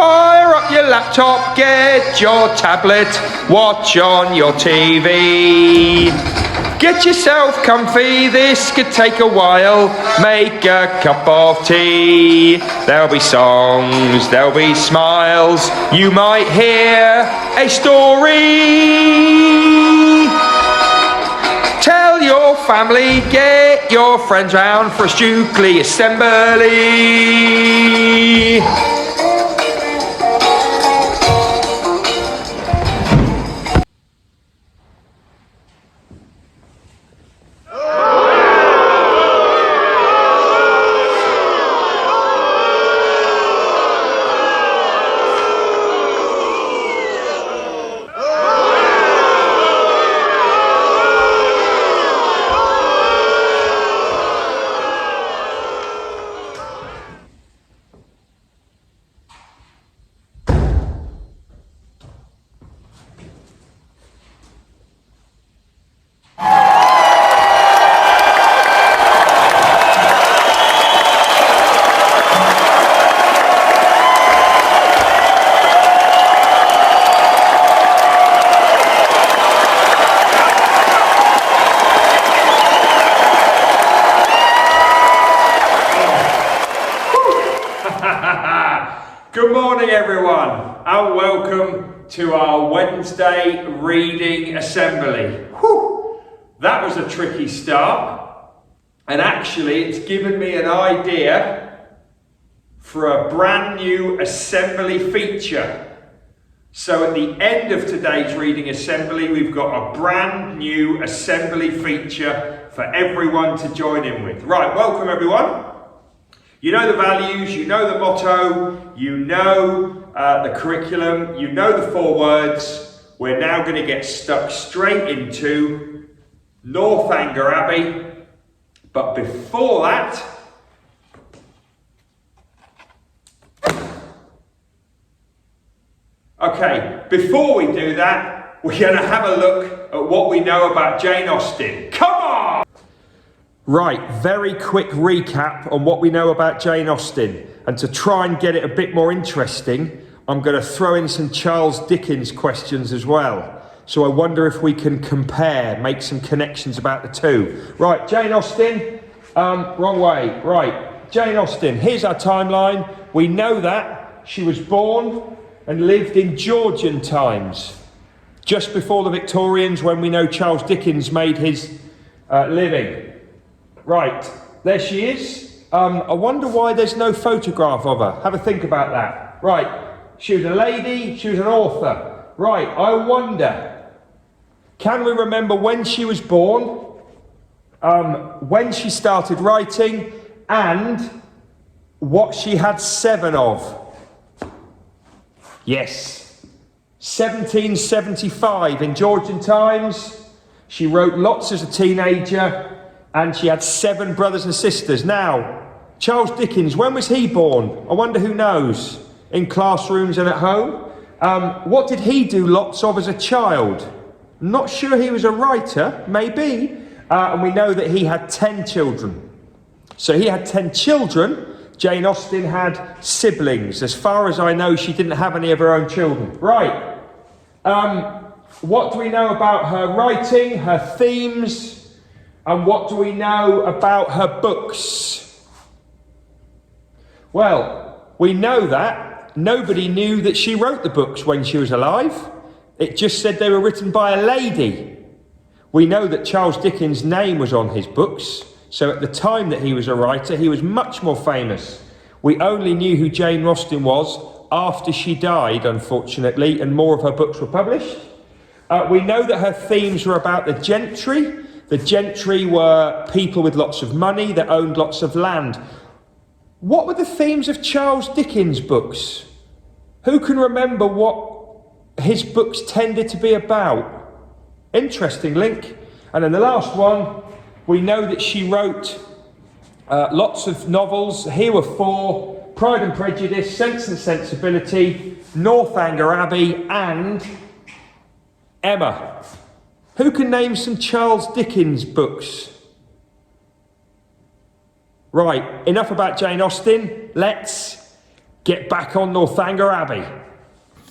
Fire up your laptop, get your tablet, watch on your TV. Get yourself comfy, this could take a while, make a cup of tea. There'll be songs, there'll be smiles, you might hear a story. Tell your family, get your friends round for a Stukeley assembly. Good morning everyone and welcome to our Wednesday reading assembly. Whew. That was a tricky start, and actually it's given me an idea for a brand new assembly feature. So at the end of today's reading assembly we've got a brand new assembly feature for everyone to join in with. Right, welcome everyone. You know the values, you know the motto, you know the curriculum, you know the 4 words. We're now going to get stuck straight into Northanger Abbey. But before that, before we do that, we're going to have a look at what we know about Jane Austen. Come on! Right, very quick recap on what we know about Jane Austen. And to try and get it a bit more interesting, I'm going to throw in some Charles Dickens questions as well. So I wonder if we can compare, make some connections about the two. Right, Jane Austen, wrong way. Right, Jane Austen, here's our timeline. We know that she was born and lived in Georgian times, just before the Victorians, when we know Charles Dickens made his living. Right, there she is. I wonder why there's no photograph of her. Have a think about that. Right, she was a lady, she was an author. Right, I wonder, can we remember when she was born, when she started writing, and what she had 7 of? Yes, 1775 in Georgian times. She wrote lots as a teenager. And she had 7 brothers and sisters. Now, Charles Dickens, when was he born? I wonder who knows, in classrooms and at home. What did he do lots of as a child? Not sure he was a writer, maybe. And we know that he had 10 children. So he had 10 children. Jane Austen had siblings. As far as I know, she didn't have any of her own children. Right. What do we know about her writing, her themes? And what do we know about her books? Well, we know that nobody knew that she wrote the books when she was alive. It just said they were written by a lady. We know that Charles Dickens' name was on his books, so at the time that he was a writer, he was much more famous. We only knew who Jane Austen was after she died, unfortunately, and more of her books were published. We know that her themes were about the gentry. The gentry were people with lots of money that owned lots of land. What were the themes of Charles Dickens' books? Who can remember what his books tended to be about? Interesting link. And then the last one, we know that she wrote lots of novels. Here were 4: Pride and Prejudice, Sense and Sensibility, Northanger Abbey, and Emma. Who can name some Charles Dickens books? Right, enough about Jane Austen. Let's get back on Northanger Abbey.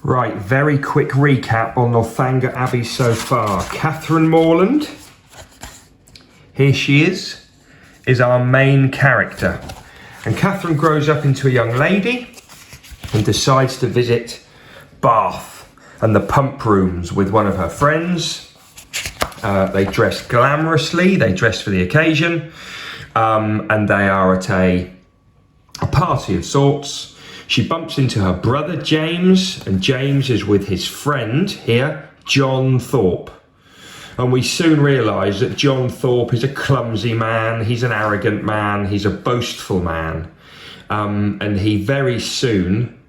Right, very quick recap on Northanger Abbey so far. Catherine Morland, here she is our main character. And Catherine grows up into a young lady and decides to visit Bath and the pump rooms with one of her friends. They dress glamorously, they dress for the occasion, and they are at a party of sorts. She bumps into her brother James, and James is with his friend here, John Thorpe. And we soon realise that John Thorpe is a clumsy man, he's an arrogant man, he's a boastful man. And he very soon,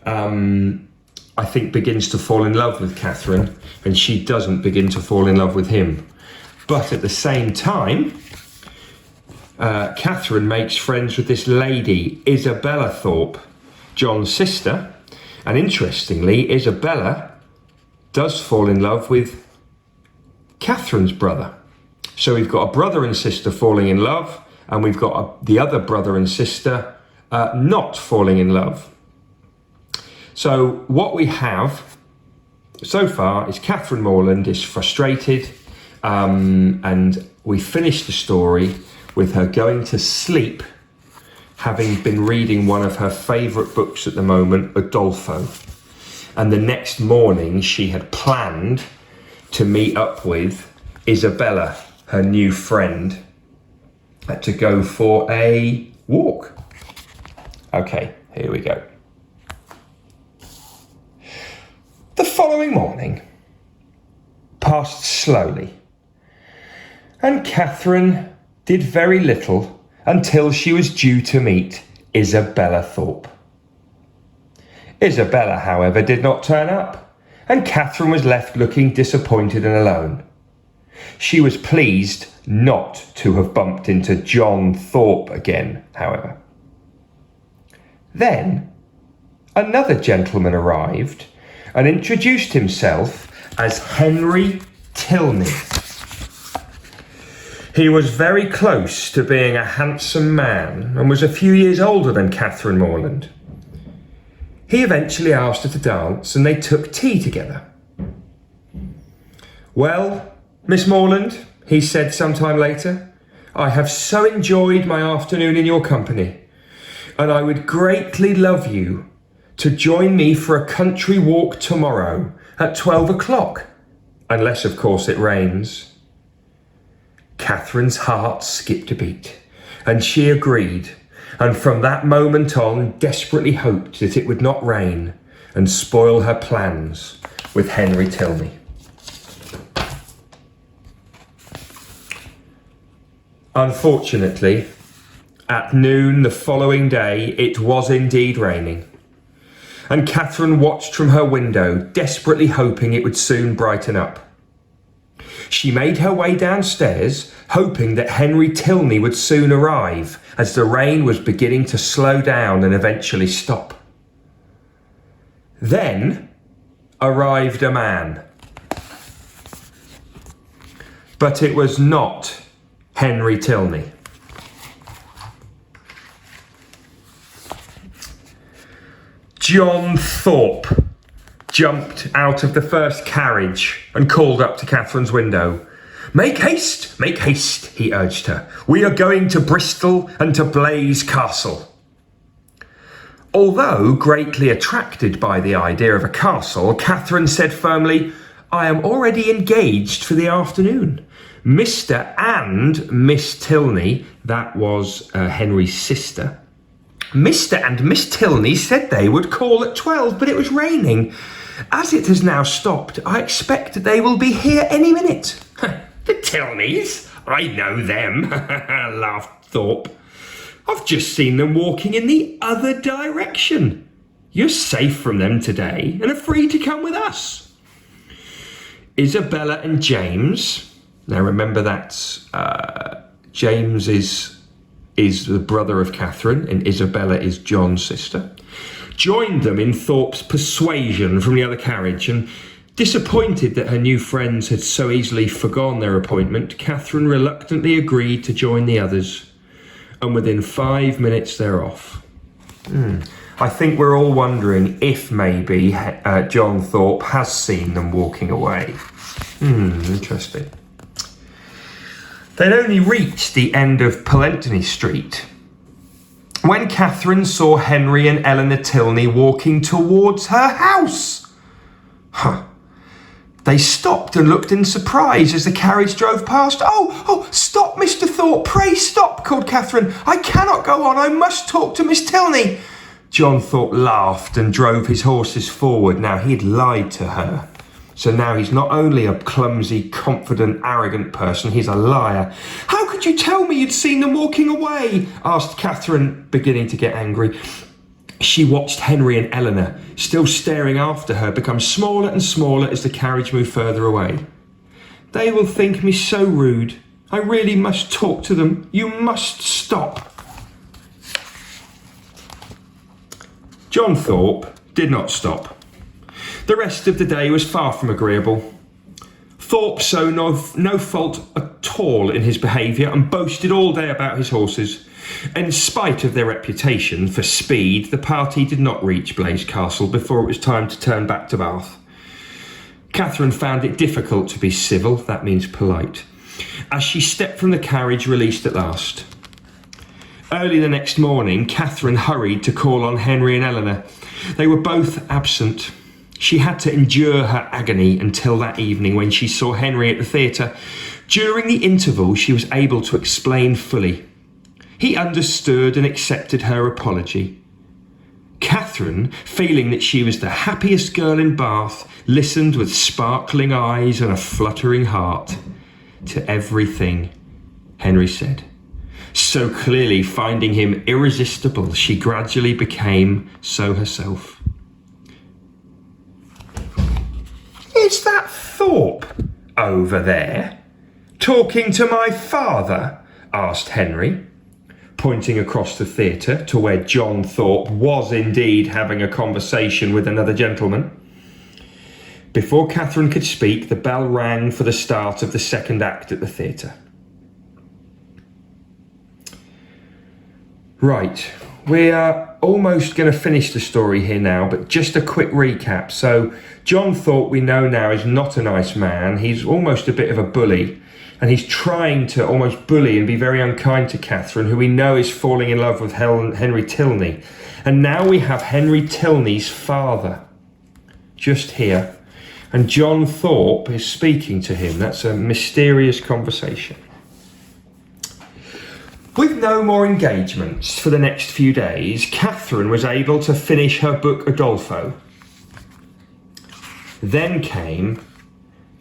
I think, begins to fall in love with Catherine, and she doesn't begin to fall in love with him. But at the same time, Catherine makes friends with this lady, Isabella Thorpe, John's sister. And interestingly, Isabella does fall in love with Catherine's brother. So we've got a brother and sister falling in love, and we've got the other brother and sister not falling in love. So what we have so far is Catherine Morland is frustrated, and we finish the story with her going to sleep, having been reading one of her favourite books at the moment, Udolpho. And the next morning she had planned to meet up with Isabella, her new friend, to go for a walk. Okay, here we go. The following morning passed slowly, and Catherine did very little until she was due to meet Isabella Thorpe. Isabella, however, did not turn up, and Catherine was left looking disappointed and alone. She was pleased not to have bumped into John Thorpe again, however. Then another gentleman arrived and introduced himself as Henry Tilney. He was very close to being a handsome man and was a few years older than Catherine Morland. He eventually asked her to dance, and they took tea together. "Well, Miss Morland," he said sometime later, "I have so enjoyed my afternoon in your company, and I would greatly love you to join me for a country walk tomorrow at 12 o'clock, unless, of course, it rains." Catherine's heart skipped a beat, and she agreed, and from that moment on desperately hoped that it would not rain and spoil her plans with Henry Tilney. Unfortunately, at noon the following day it was indeed raining, and Catherine watched from her window, desperately hoping it would soon brighten up. She made her way downstairs, hoping that Henry Tilney would soon arrive, as the rain was beginning to slow down and eventually stop. Then arrived a man. But it was not Henry Tilney. John Thorpe jumped out of the first carriage and called up to Catherine's window. Make haste, he urged her. "We are going to Bristol and to Blaise Castle." Although greatly attracted by the idea of a castle, Catherine said firmly, "I am already engaged for the afternoon. Mr. and Miss Tilney," that was Henry's sister, "Mr. and Miss Tilney said they would call at 12, but it was raining. As it has now stopped, I expect that they will be here any minute." "The Tilneys? I know them," laughed Thorpe. "I've just seen them walking in the other direction. You're safe from them today and are free to come with us." Isabella and James, now remember that's James is the brother of Catherine and Isabella is John's sister, joined them in Thorpe's persuasion from the other carriage, and disappointed that her new friends had so easily forgone their appointment, Catherine reluctantly agreed to join the others, and within 5 minutes they're off. I think we're all wondering if maybe John Thorpe has seen them walking away. Interesting. They'd only reached the end of Polentony Street when Catherine saw Henry and Eleanor Tilney walking towards her house. They stopped and looked in surprise as the carriage drove past. Oh, stop, Mr. Thorpe, pray stop, called Catherine. I cannot go on, I must talk to Miss Tilney. John Thorpe laughed and drove his horses forward. Now, he'd lied to her. So now he's not only a clumsy, confident, arrogant person, he's a liar. How could you tell me you'd seen them walking away? Asked Catherine, beginning to get angry. She watched Henry and Eleanor, still staring after her, become smaller and smaller as the carriage moved further away. They will think me so rude. I really must talk to them. You must stop. John Thorpe did not stop. The rest of the day was far from agreeable. Thorpe saw no fault at all in his behaviour and boasted all day about his horses. In spite of their reputation for speed, the party did not reach Blaise Castle before it was time to turn back to Bath. Catherine found it difficult to be civil, that means polite, as she stepped from the carriage released at last. Early the next morning, Catherine hurried to call on Henry and Eleanor. They were both absent. She had to endure her agony until that evening when she saw Henry at the theatre. During the interval, she was able to explain fully. He understood and accepted her apology. Catherine, feeling that she was the happiest girl in Bath, listened with sparkling eyes and a fluttering heart to everything Henry said. So clearly, finding him irresistible, she gradually became so herself. Is that Thorpe over there, talking to my father? Asked Henry, pointing across the theatre to where John Thorpe was indeed having a conversation with another gentleman. Before Catherine could speak, the bell rang for the start of the second act at the theatre. Right, we are almost going to finish the story here now, but just a quick recap. So John Thorpe, we know now, is not a nice man. He's almost a bit of a bully, and he's trying to almost bully and be very unkind to Catherine, who we know is falling in love with Henry Tilney. And now we have Henry Tilney's father just here, and John Thorpe is speaking to him. That's a mysterious conversation. With no more engagements for the next few days, Catherine was able to finish her book Udolpho. Then came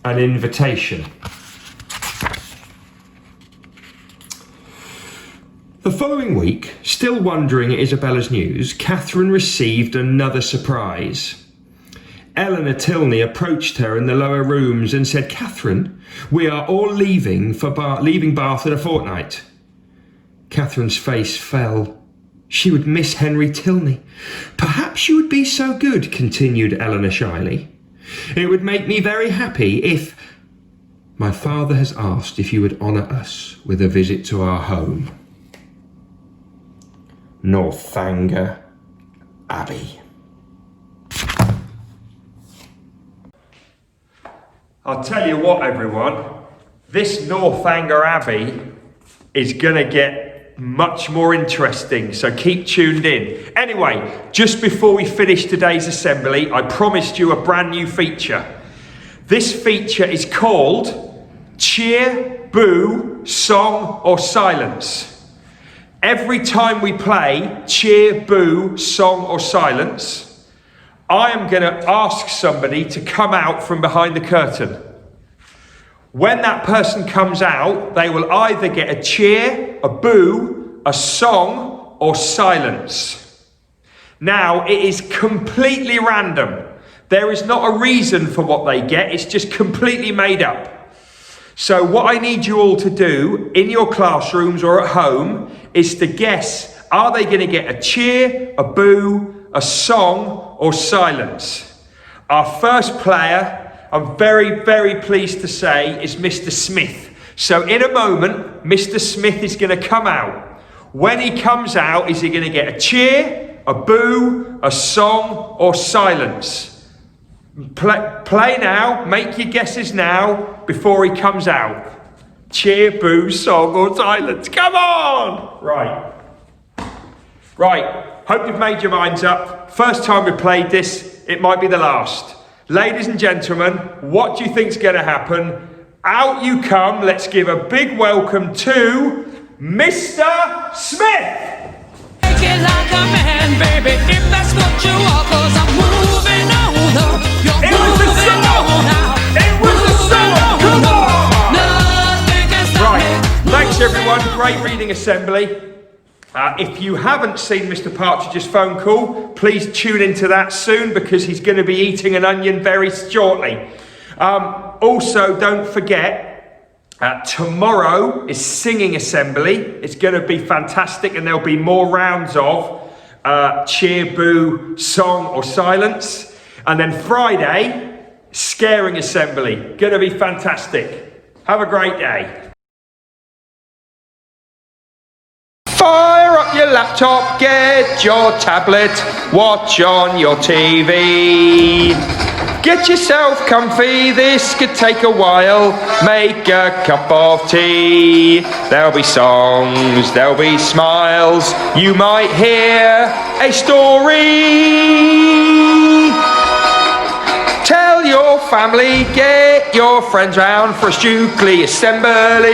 an invitation. The following week, still wondering at Isabella's news, Catherine received another surprise. Eleanor Tilney approached her in the lower rooms and said, "Catherine, we are all leaving Bath in a fortnight." Catherine's face fell. She would miss Henry Tilney. "Perhaps you would be so good," continued Eleanor shyly. "It would make me very happy if... My father has asked if you would honour us with a visit to our home. Northanger Abbey." I'll tell you what, everyone, this Northanger Abbey is going to get much more interesting, so keep tuned in. Anyway, just before we finish today's assembly, I promised you a brand new feature. This feature is called Cheer, Boo, Song or Silence. Every time we play Cheer, Boo, Song or Silence, I am going to ask somebody to come out from behind the curtain. When that person comes out, they will either get a cheer, a boo, a song, or silence. Now, it is completely random. There is not a reason for what they get. It's just completely made up. So what I need you all to do in your classrooms or at home is to guess, are they going to get a cheer, a boo, a song, or silence? Our first player, I'm very, very pleased to say, is Mr. Smith. So in a moment, Mr. Smith is going to come out. When he comes out, is he going to get a cheer, a boo, a song, or silence? Play now, make your guesses now before he comes out. Cheer, boo, song, or silence. Come on! Right, hope you've made your minds up. First time we played this, it might be the last. Ladies and gentlemen, what do you think's going to happen? Out you come. Let's give a big welcome to Mr. Smith. Take it like a man, baby, if that's what you are, 'cause I'm moving on. You're It was the moving song. on now. It was the song. Come on. Nothing can stop me. Right, thanks everyone. Great reading assembly. If you haven't seen Mr. Partridge's phone call, please tune into that soon because he's going to be eating an onion very shortly. Also, don't forget, tomorrow is singing assembly. It's going to be fantastic, and there'll be more rounds of cheer, boo, song, or silence. And then Friday, scaring assembly. Going to be fantastic. Have a great day. Fire up your laptop, get your tablet, watch on your TV. Get yourself comfy, this could take a while, make a cup of tea. There'll be songs, there'll be smiles, you might hear a story. Tell your family, get your friends round for a Stukeley assembly.